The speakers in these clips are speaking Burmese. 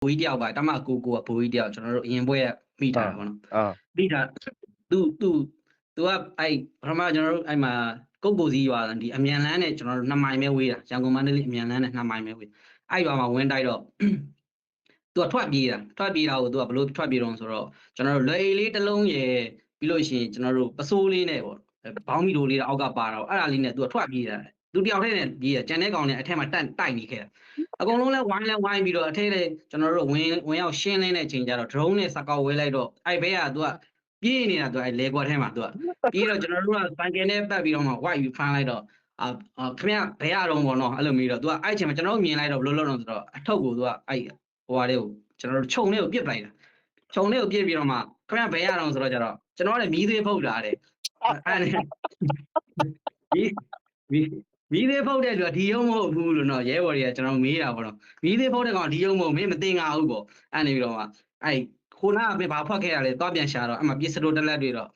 ဘိုးကြီးတယောက်ပါတမကိုကဘိုးကြီးတယောက်ကျွန်တော်တို့အရင်ဘွဲကမိထားတာပေါ့နော်မိထားသူကအဲ့ပထမကျွန်တော်တို့အဲ့မှာကုတ်ကိုစီရွာဒီအမြန်လန်းနဲ့ကျွန်တော်တို့2မိုင်ပဲဝေးတာရန်ကုန်မန္တလေးအမြန်လန်းနဲ့2မိုင်ပဲဝေးအဲ့ရွာမှာဝင်တိုက်တော့သူကထွက်ပြေးတာကိုသူကဘလို့ထွက်ပြေးတော့ဆိုတော့ကျွန်တော်တို့လွယ်အိတ်လေးတစ်လုံးရယ်ပြီးလို့ရှိရင်ကျွန်တော်တို့ပစိုးလေးနဲ့ပေါ့ဘောင်းမီလိုလေးအောက်ကပါတော့အဲ့ဒါလေးနဲ့သူကထွက်ပြေးတာသူတယောက်တည်းနဲ့ပြေးတာကြံတဲ့ကောင်နဲ့အထက်မှာတိုက်နေခဲ့တာအကုန်လုံးလဲဝိုင်းပြီးတော့အထက်လဲကျွန်တော်တို့ဝင်ရောက်ရှင်းလင်းတဲ့အချိန်ကျတော့ drone နဲ့စကောက်ဝဲလိုက်တော့အဲ့ဘဲကသူကပြေးနေတာသူအဲ့လေကွက်ထဲမှာသူကပြေးတော့ကျွန်တော်တို့ကဆိုင်ကယ်နဲ့ပတ်ပြီးတော့မှဝိုက်ပြီးဖမ်းလိုက်တော့ခင်ဗျဘဲရတော့ပေါ့နော်အဲ့လိုမျိုးတော့သူကအဲ့အချိန်မှာကျွန်တော်တို့မြင်လိုက်တော့ဘလို့လုပ်တော့ဆိုတော့အထုပ်ကိုသူကအဲ့ဟိုဟာလေးကိုကျွန်တော်တို့ခြုံလေးကိုပြစ်ပလိုက်တာခြုံလေးကိုပြစ်ပြီးတော့မှခင်ဗျဘဲရတော့ဆိုတော့ကျတော့ကျွန်တော်ကလည်းမီးသေးဖုတ်တာတဲ့အဲ့မီးသေးဖုတ်တဲ့သူကဒီရုံမဟုတ်ဘူးလို့နော်ရဲဘော်တွေကကျွန်တော်မေးတာပေါ့နော်မီးသေးဖုတ်တဲ့ကောင်ဒီရုံမဟုတ်မင်းမတင်ငါဘူးပေါ့အဲ့နေပြီးတော့မှအဲ့ခိုးနာကဘာဖွက်ခဲ့ရလဲသွားပြန်ရှာတော့အမှပစ္စတိုတက်လက်တွေတော့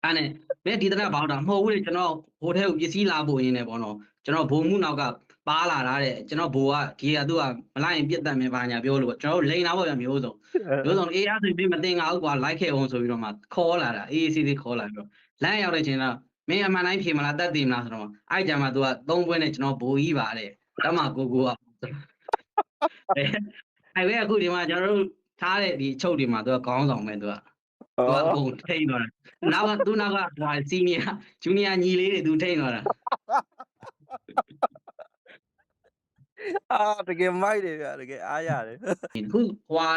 အဲ့နဲ့မင်းဒီတလက်ဘောင်းတာမဟုတ်ဘူးလေကျွန်တော်ဟိုထဲကိုပစ္စည်းလာဖို့ရင်းနေပေါ့နော်ကျွန်တော်ဘုံမှုနောက်ကပါလာတာတဲ့ကျွန်တော်ဘိုးကဒီကသူကမလိုက်ရင်ပြစ်တတ်မယ်ဘာညာပြောလို့ကျွန်တော်လိန်လာပေါ့ဗျမျိုးစုံအေးအားဆိုပြီးမတင်ငါဘူးကွာလိုက်ခဲ့အောင်ဆိုပြီးတော့မှခေါ်လာတာအေးစီခေါ်လာပြီးတော့လမ်းရောက်တဲ့ချိန်တော့မင်းအမှန်တိုင်းဖြေမလားတက်တည်မလားဆိုတော့အဲ့ကြမှာသူက3ပွဲနဲ့ကျွန်တော်ဘိုးကြီးပါတဲ့တမကိုကအဲ့ဘဲအခုဒီမှာကျွန်တော်တို့ထားတဲ့ဒီအချုပ်တွေမှာသူကခေါင်းဆောင်ပဲသူကအကုန်ထိန်သွားတာနောက်ကသူ့နောက်ကစီနီယာဂျူနီယာညီလေးတွေသူထိန်သွားတာတကယ်မိုက်တယ်ဗျတကယ်အားရတယ်အခုဟွာ